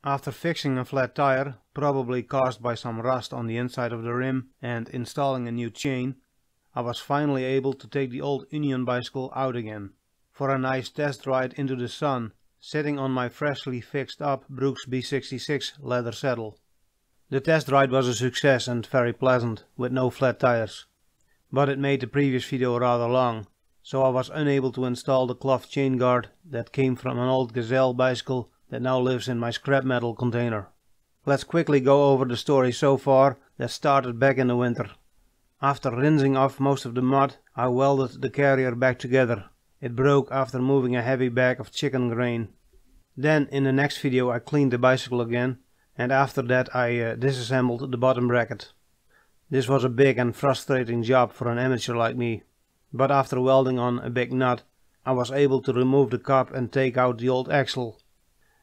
After fixing a flat tire, probably caused by some rust on the inside of the rim, and installing a new chain, I was finally able to take the old Union bicycle out again, for a nice test ride into the sun, sitting on my freshly fixed up Brooks B66 leather saddle. The test ride was a success and very pleasant, with no flat tires. But it made the previous video rather long, so I was unable to install the cloth chain guard that came from an old Gazelle bicycle that now lives in my scrap metal container. Let's quickly go over the story so far that started back in the winter. After rinsing off most of the mud, I welded the carrier back together. It broke after moving a heavy bag of chicken grain. Then in the next video I cleaned the bicycle again, and after that I disassembled the bottom bracket. This was a big and frustrating job for an amateur like me, but after welding on a big nut I was able to remove the cup and take out the old axle.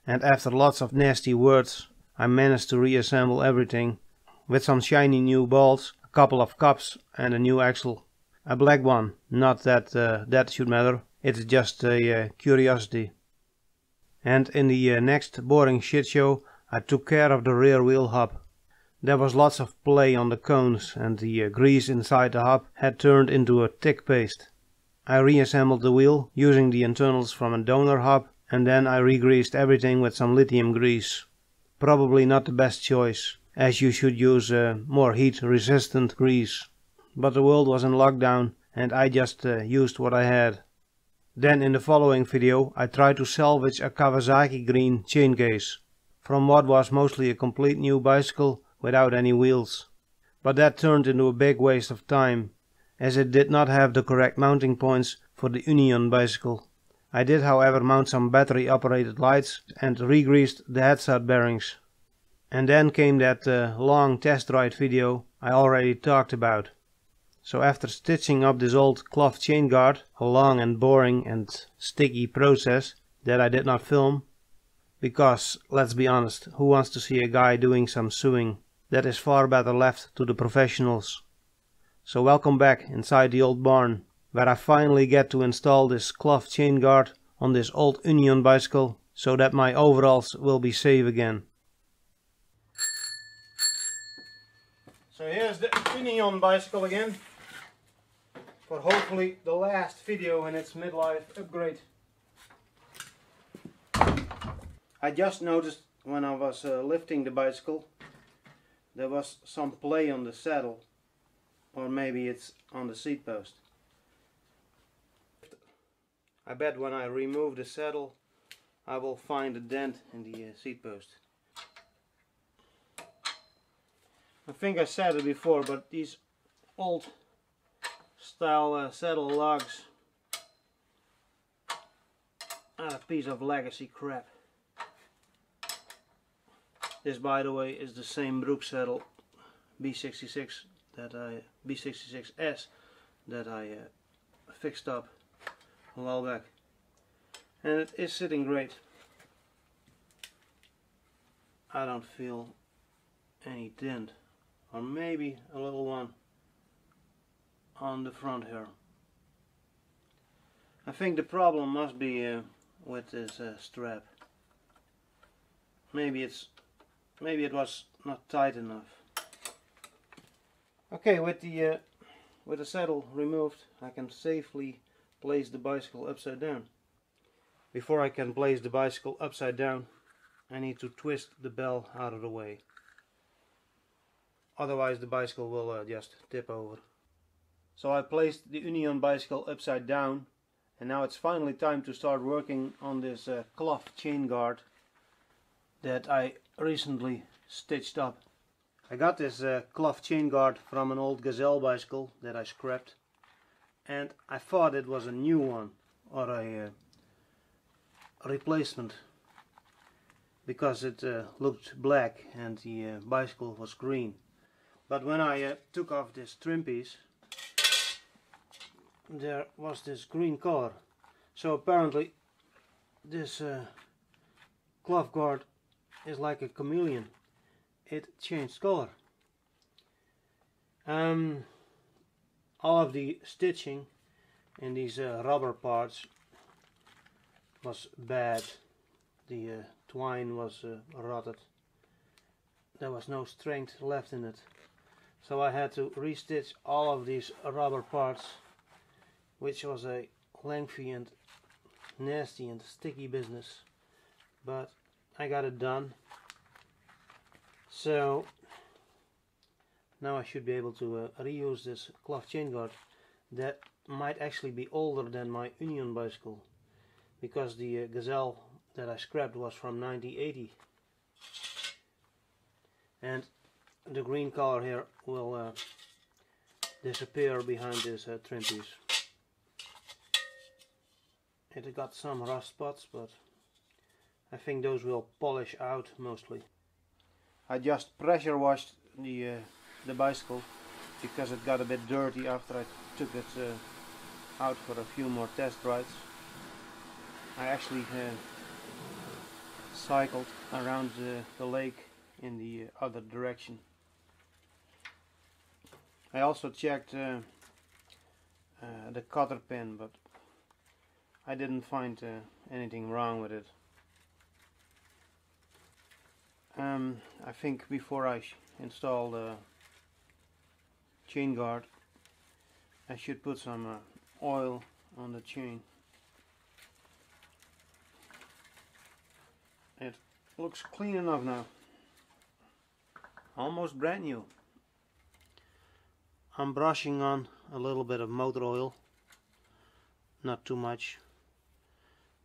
And after lots of nasty words I managed to reassemble everything with some shiny new bolts, a couple of cups and a new axle. A black one, not that that should matter, it's just a curiosity. And in the next boring shit show I took care of the rear wheel hub. There was lots of play on the cones and the grease inside the hub had turned into a thick paste. I reassembled the wheel using the internals from a donor hub, and then I re-greased everything with some lithium grease. Probably not the best choice, as you should use more heat resistant grease. But the world was in lockdown and I just used what I had. Then in the following video I tried to salvage a Kawasaki green chain case from what was mostly a complete new bicycle without any wheels. But that turned into a big waste of time, as it did not have the correct mounting points for the Union bicycle. I did however mount some battery operated lights and re-greased the headset bearings. And then came that long test ride video I already talked about. So after stitching up this old cloth chain guard, a long and boring and sticky process that I did not film, because let's be honest, who wants to see a guy doing some sewing? That is far better left to the professionals. So welcome back inside the old barn, where I finally get to install this cloth chain guard on this old Union bicycle so that my overalls will be safe again. So here's the Union bicycle again, for hopefully the last video in its midlife upgrade. I just noticed when I was lifting the bicycle there was some play on the saddle, or maybe it's on the seat post. I bet when I remove the saddle I will find a dent in the seat post. I think I said it before, but these old style saddle lugs are a piece of legacy crap. This, by the way, is the same Brooks saddle B66 B66S that I fixed up a while back, and it is sitting great. I don't feel any dent, or maybe a little one on the front here. I think the problem must be with this strap. Maybe it was not tight enough. Okay, with the saddle removed, I can safely place the bicycle upside down. Before I can place the bicycle upside down, I need to twist the bell out of the way. Otherwise the bicycle will just tip over. So I placed the Union bicycle upside down, and now it's finally time to start working on this cloth chain guard that I recently stitched up. I got this cloth chain guard from an old Gazelle bicycle that I scrapped, and I thought it was a new one or a replacement, because it looked black and the bicycle was green. But when I took off this trim piece, there was this green color. So apparently this cloth guard is like a chameleon. It changed color. All of the stitching in these rubber parts was bad. The twine was rotted. There was no strength left in it. So I had to restitch all of these rubber parts, which was a lengthy and nasty and sticky business. But I got it done. So now I should be able to reuse this cloth chain guard that might actually be older than my Union bicycle, because the Gazelle that I scrapped was from 1980. And the green color here will disappear behind this trim piece. It got some rust spots, but I think those will polish out mostly. I just pressure washed the bicycle because it got a bit dirty after I took it out for a few more test rides. I actually cycled around the lake in the other direction. I also checked the cotter pin, but I didn't find anything wrong with it. I think before I install the chain guard, I should put some oil on the chain. It looks clean enough now, almost brand new. I'm brushing on a little bit of motor oil, not too much,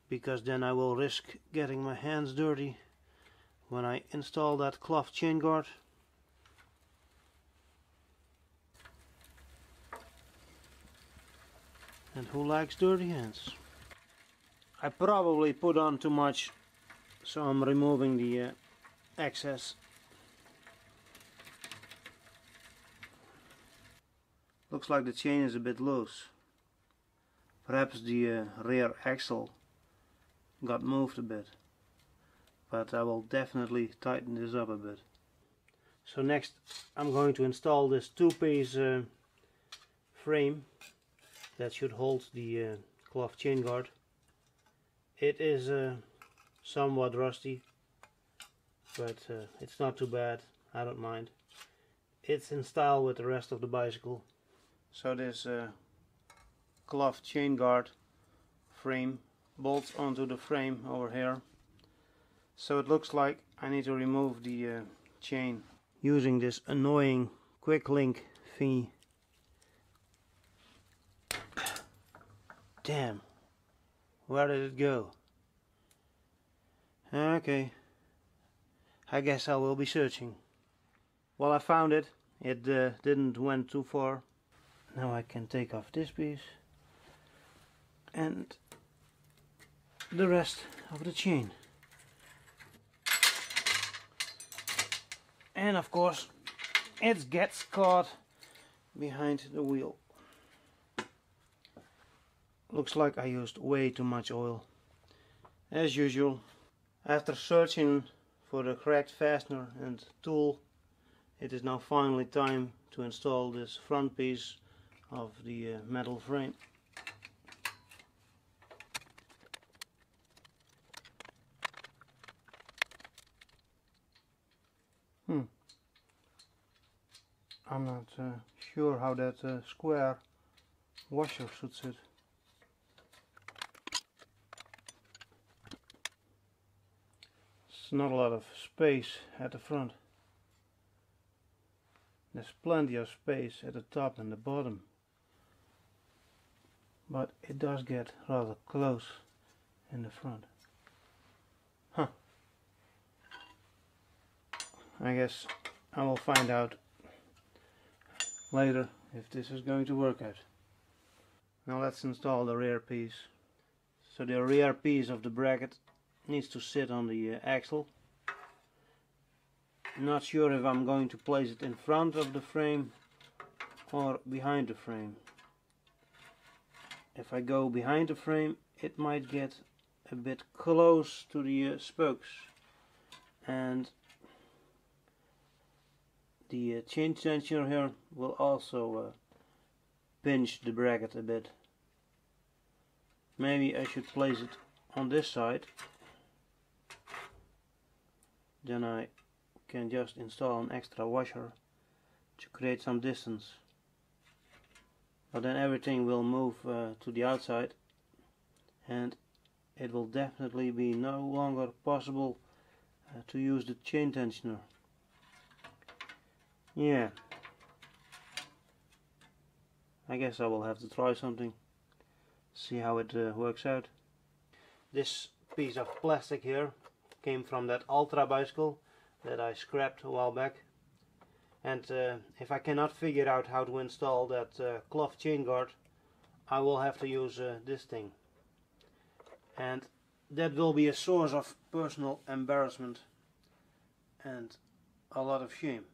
because then I will risk getting my hands dirty when I install that cloth chain guard. And who likes dirty hands? I probably put on too much, so I'm removing the excess. Looks like the chain is a bit loose. Perhaps the rear axle got moved a bit, but I will definitely tighten this up a bit. So next I'm going to install this two-piece frame that should hold the cloth chain guard. It is somewhat rusty, but it's not too bad. I don't mind. It's in style with the rest of the bicycle. So this cloth chain guard frame bolts onto the frame over here. So it looks like I need to remove the chain using this annoying quick link thingy. Damn, where did it go? Okay, I guess I will be searching. Well, I found it. It didn't went too far. Now I can take off this piece and the rest of the chain. And of course it gets caught behind the wheel. Looks like I used way too much oil, as usual. After searching for the correct fastener and tool, it is now finally time to install this front piece of the metal frame. I'm not sure how that square washer should sit. It's not a lot of space at the front. There's plenty of space at the top and the bottom, but it does get rather close in the front. Huh. I guess I will find out later if this is going to work out. Now let's install the rear piece. So the rear piece of the bracket needs to sit on the axle. Not sure if I'm going to place it in front of the frame or behind the frame. If I go behind the frame, it might get a bit close to the spokes, and the chain tensioner here will also pinch the bracket a bit. Maybe I should place it on this side then I can just install an extra washer to create some distance. But then everything will move to the outside, and it will definitely be no longer possible to use the chain tensioner. Yeah, I guess I will have to try something, see how it works out. This piece of plastic here came from that Ultra bicycle that I scrapped a while back, and if I cannot figure out how to install that cloth chain guard, I will have to use this thing, and that will be a source of personal embarrassment and a lot of shame.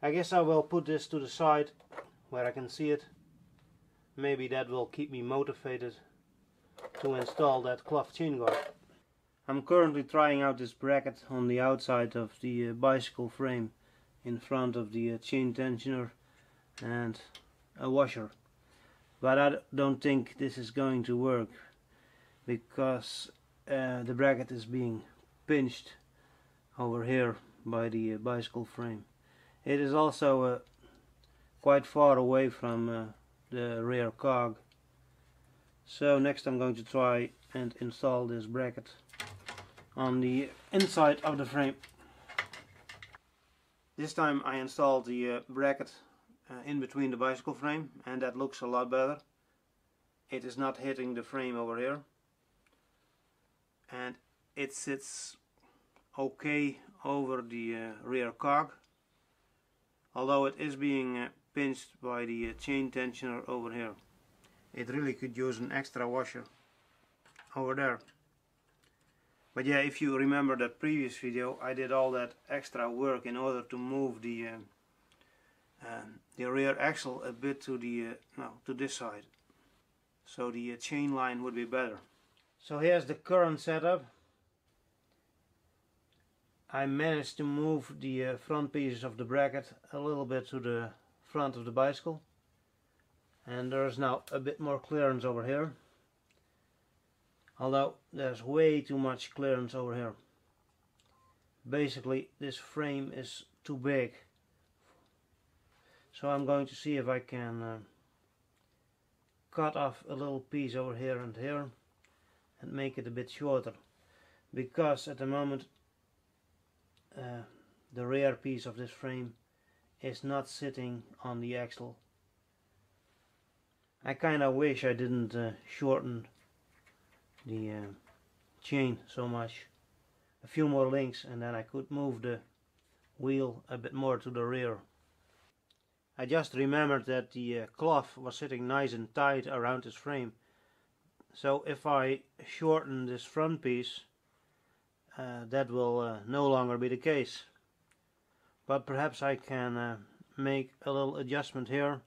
I guess I will put this to the side where I can see it. Maybe that will keep me motivated to install that cloth chain guard. I'm currently trying out this bracket on the outside of the bicycle frame in front of the chain tensioner and a washer, but I don't think this is going to work because the bracket is being pinched over here by the bicycle frame. It is also quite far away from the rear cog, so next I'm going to try and install this bracket on the inside of the frame. This time I installed the bracket in between the bicycle frame, and that looks a lot better. It is not hitting the frame over here, and it sits okay over the rear cog, although it is being pinched by the chain tensioner over here. It really could use an extra washer over there. But yeah, if you remember that previous video, I did all that extra work in order to move the rear axle a bit to the to this side, so the chain line would be better. So here's the current setup. I managed to move the front pieces of the bracket a little bit to the front of the bicycle, and there's now a bit more clearance over here, although there's way too much clearance over here. Basically this frame is too big, so I'm going to see if I can cut off a little piece over here and here and make it a bit shorter, because at the moment the rear piece of this frame is not sitting on the axle. I kinda wish I didn't shorten the chain so much. A few more links and then I could move the wheel a bit more to the rear. I just remembered that the cloth was sitting nice and tight around this frame, so if I shorten this front piece, that will no longer be the case. But perhaps I can make a little adjustment here,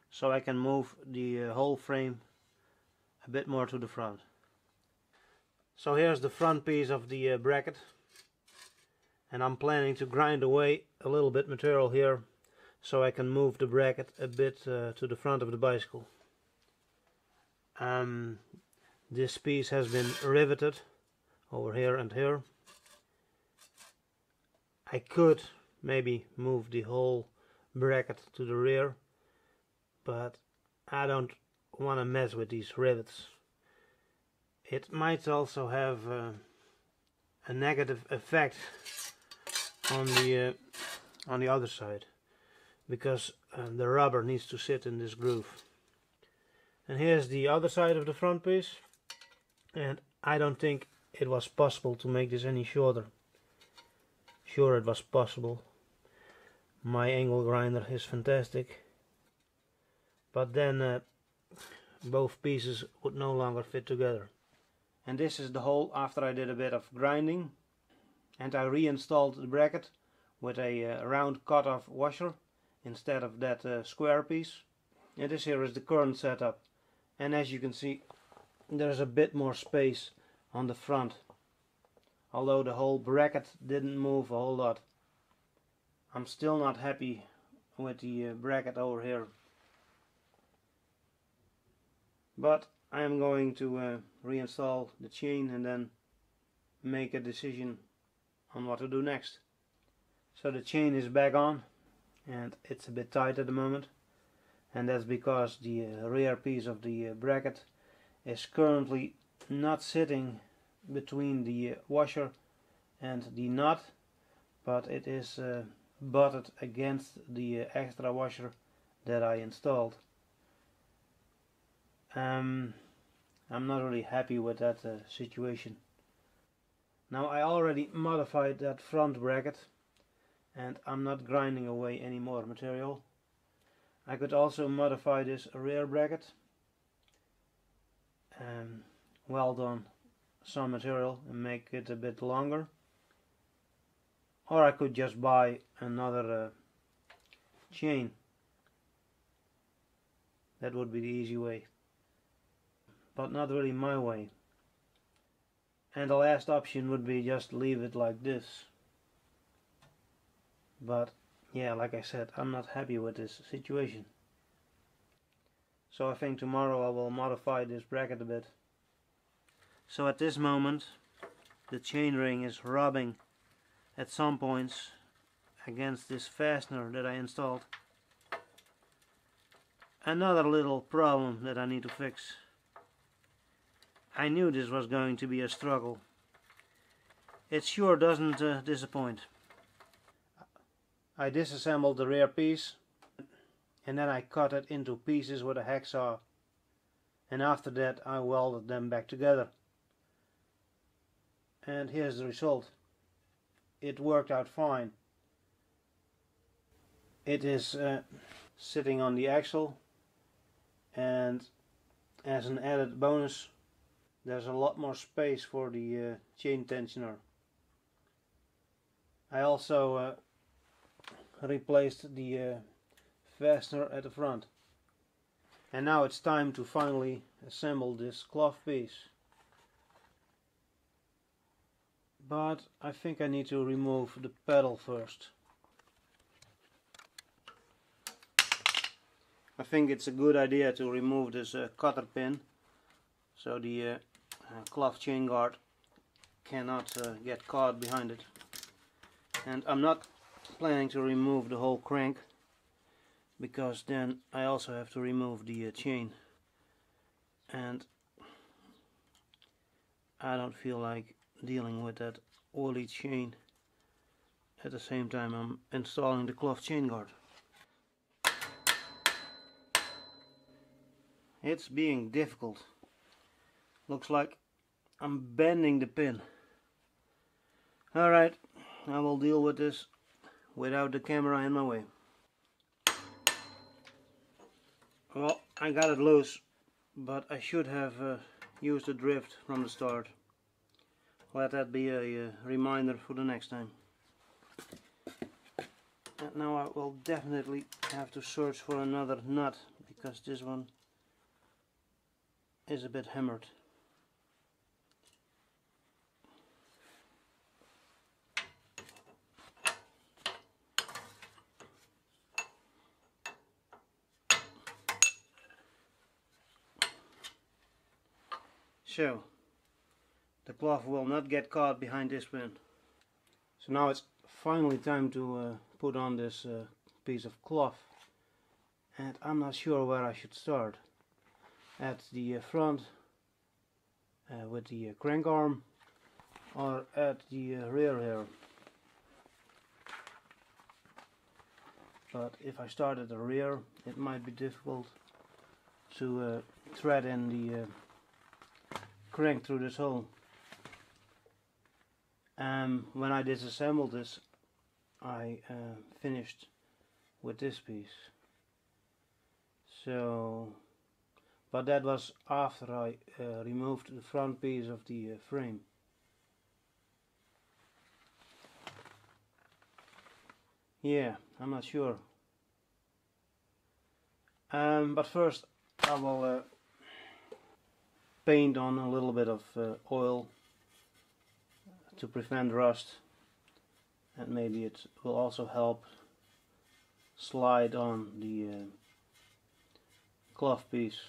so I can move the whole frame a bit more to the front. So here's the front piece of the bracket, and I'm planning to grind away a little bit material here so I can move the bracket a bit to the front of the bicycle. This piece has been riveted over here and here. I could maybe move the whole bracket to the rear, but I don't want to mess with these rivets. It might also have a negative effect on the other side, because the rubber needs to sit in this groove. And here's the other side of the front piece, and I don't think it was possible to make this any shorter. Sure, it was possible. My angle grinder is fantastic, but then both pieces would no longer fit together. And this is the hole after I did a bit of grinding, and I reinstalled the bracket with a round cut-off washer instead of that square piece. And this here is the current setup, and as you can see, there's a bit more space on the front, although the whole bracket didn't move a whole lot. I'm still not happy with the bracket over here, but I am going to reinstall the chain and then make a decision on what to do next. So the chain is back on, and it's a bit tight at the moment, and that's because the rear piece of the bracket is currently not sitting between the washer and the nut, but it is butted against the extra washer that I installed. I'm not really happy with that situation. Now, I already modified that front bracket, and I'm not grinding away any more material. I could also modify this rear bracket, weld on some material and make it a bit longer, or I could just buy another chain. That would be the easy way, but not really my way. And the last option would be just leave it like this. But yeah, like I said, I'm not happy with this situation. So I think tomorrow I will modify this bracket a bit. So at this moment the chainring is rubbing at some points against this fastener that I installed. Another little problem that I need to fix. I knew this was going to be a struggle. It sure doesn't disappoint. I disassembled the rear piece and then I cut it into pieces with a hacksaw, and after that I welded them back together. And here's the result. It worked out fine. It is sitting on the axle, and as an added bonus there's a lot more space for the chain tensioner. I also replaced the fastener at the front. And now it's time to finally assemble this cloth piece. But I think I need to remove the pedal first. I think it's a good idea to remove this cutter pin, so the cloth chain guard cannot get caught behind it. And I'm not planning to remove the whole crank, because then I also have to remove the chain, and I don't feel like dealing with that oily chain at the same time I'm installing the cloth chain guard. It's being difficult. Looks like I'm bending the pin. Alright, I will deal with this without the camera in my way. Well, I got it loose, but I should have used the drift from the start. Let that be a reminder for the next time. And now I will definitely have to search for another nut, because this one is a bit hammered. So, the cloth will not get caught behind this pin. So now it's finally time to put on this piece of cloth. And I'm not sure where I should start. At the front with the crank arm, or at the rear here. But if I start at the rear, it might be difficult to thread in the crank through this hole. When I disassembled this, I finished with this piece. So, but that was after I removed the front piece of the frame. Yeah, I'm not sure. But first I will paint on a little bit of oil to prevent rust, and maybe it will also help slide on the cloth piece.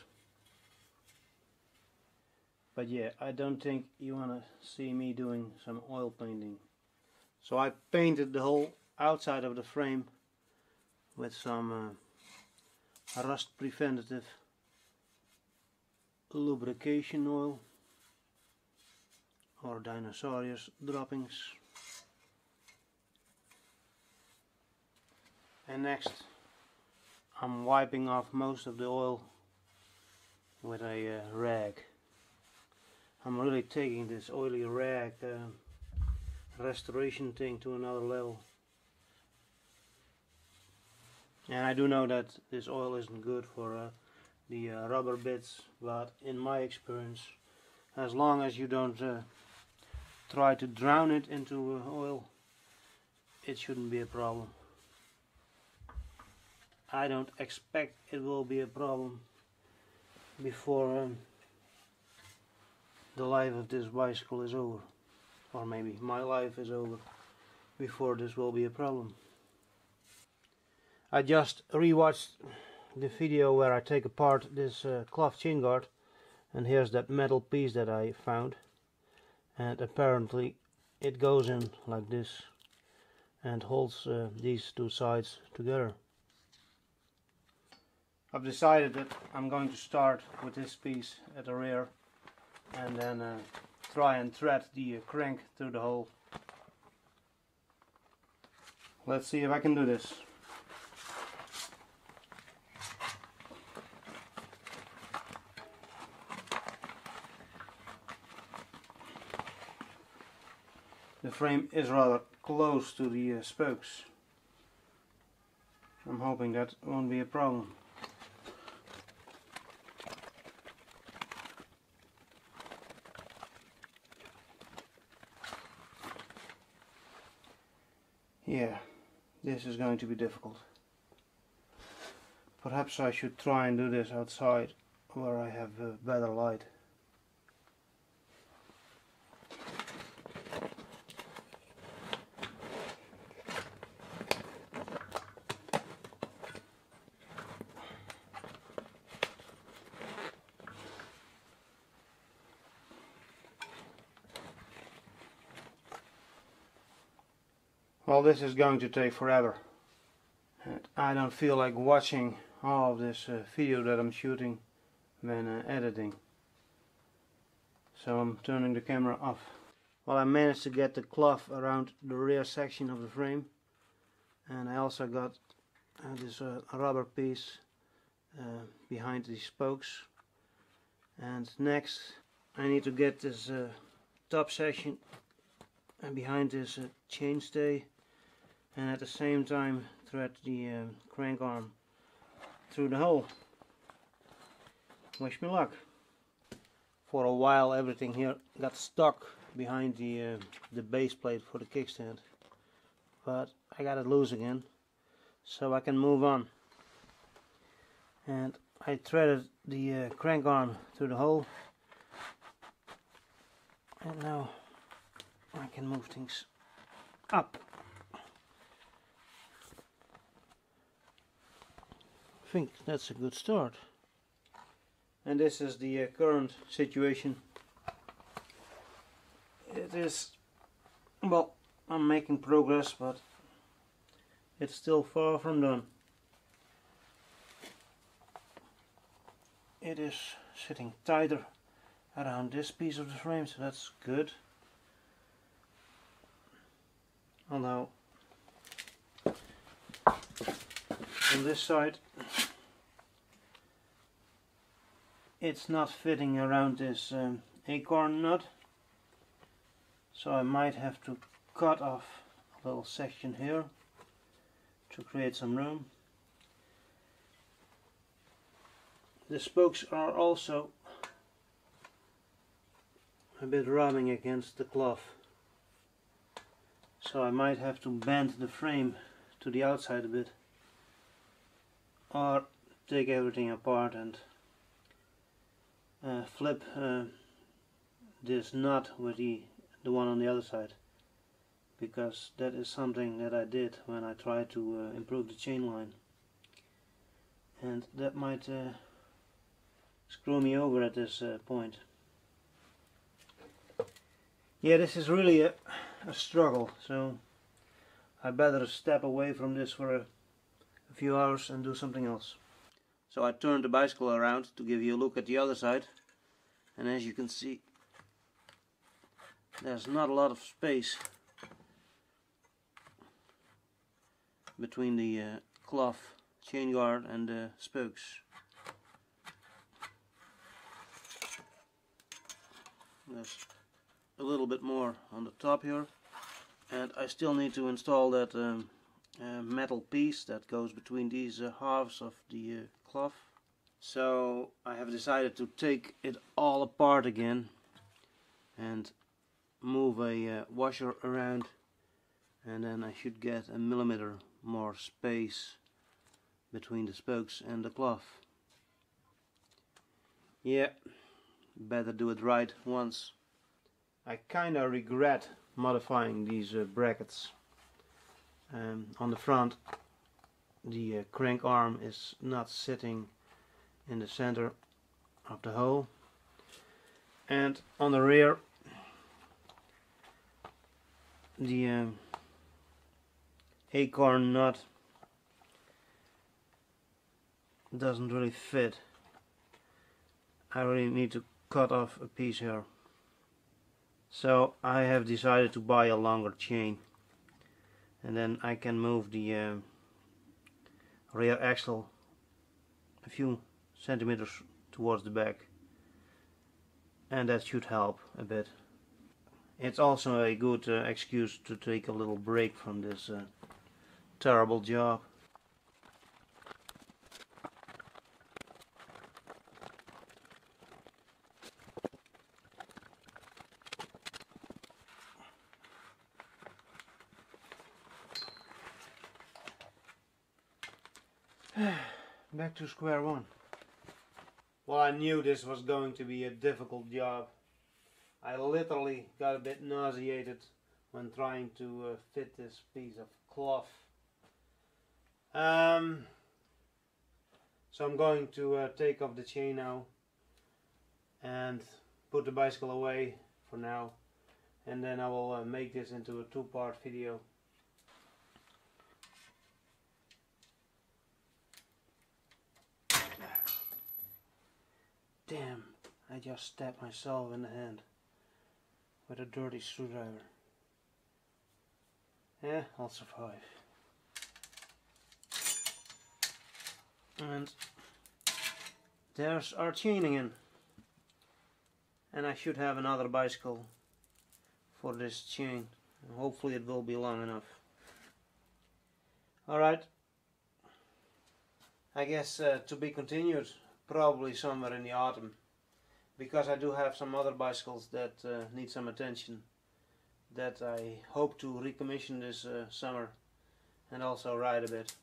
But yeah, I don't think you want to see me doing some oil painting, So I painted the whole outside of the frame with some rust preventative lubrication oil or Dinosaurius droppings. And next I'm wiping off most of the oil with a rag. I'm really taking this oily rag restoration thing to another level. And I do know that this oil isn't good for the rubber bits, but in my experience, as long as you don't try to drown it into oil, it shouldn't be a problem. I don't expect it will be a problem before the life of this bicycle is over, or maybe my life is over before this will be a problem. I just rewatched the video where I take apart this cloth chain guard, and here's that metal piece that I found, and apparently it goes in like this and holds these two sides together. I've decided that I'm going to start with this piece at the rear and then try and thread the crank through the hole. Let's see if I can do this. The frame is rather close to the spokes. I'm hoping that won't be a problem. Yeah, this is going to be difficult. Perhaps I should try and do this outside where I have better light. Well, this is going to take forever, and I don't feel like watching all of this video that I'm shooting when editing, so I'm turning the camera off. Well, I managed to get the cloth around the rear section of the frame, and I also got this rubber piece behind the spokes. And next I need to get this top section behind this chainstay, and at the same time thread the crank arm through the hole. Wish me luck. For a while everything here got stuck behind the base plate for the kickstand, but I got it loose again so I can move on. And I threaded the crank arm through the hole, and now I can move things up. I think that's a good start. And this is the current situation. It is, well, I'm making progress, but it's still far from done. It is sitting tighter around this piece of the frame, so that's good. Although on this side it's not fitting around this acorn nut, so I might have to cut off a little section here to create some room. The spokes are also a bit rubbing against the cloth, so I might have to bend the frame to the outside a bit, or take everything apart and flip this nut with the one on the other side, because that is something that I did when I tried to improve the chain line, and that might screw me over at this point. Yeah, this is really a struggle, so I better step away from this for a few hours and do something else. So I turned the bicycle around to give you a look at the other side, and as you can see, there's not a lot of space between the cloth chain guard and the spokes. There's a little bit more on the top here, and I still need to install that metal piece that goes between these halves of the cloth. So I have decided to take it all apart again and move a washer around, and then I should get a millimeter more space between the spokes and the cloth. Yeah, better do it right once. I kinda regret modifying these brackets. On the front, the crank arm is not sitting in the center of the hole, and on the rear, the acorn nut doesn't really fit. I really need to cut off a piece here. So I have decided to buy a longer chain, and then I can move the rear axle a few centimeters towards the back, and that should help a bit. It's also a good excuse to take a little break from this terrible job. Back to square one. Well, I knew this was going to be a difficult job. I literally got a bit nauseated when trying to fit this piece of cloth. So I'm going to take off the chain now and put the bicycle away for now, and then I will make this into a two-part video. Damn, I just stabbed myself in the hand with a dirty screwdriver. Yeah, I'll survive. And there's our chain again. And I should have another bicycle for this chain. Hopefully it will be long enough. Alright. I guess to be continued, probably somewhere in the autumn, because I do have some other bicycles that need some attention that I hope to recommission this summer and also ride a bit.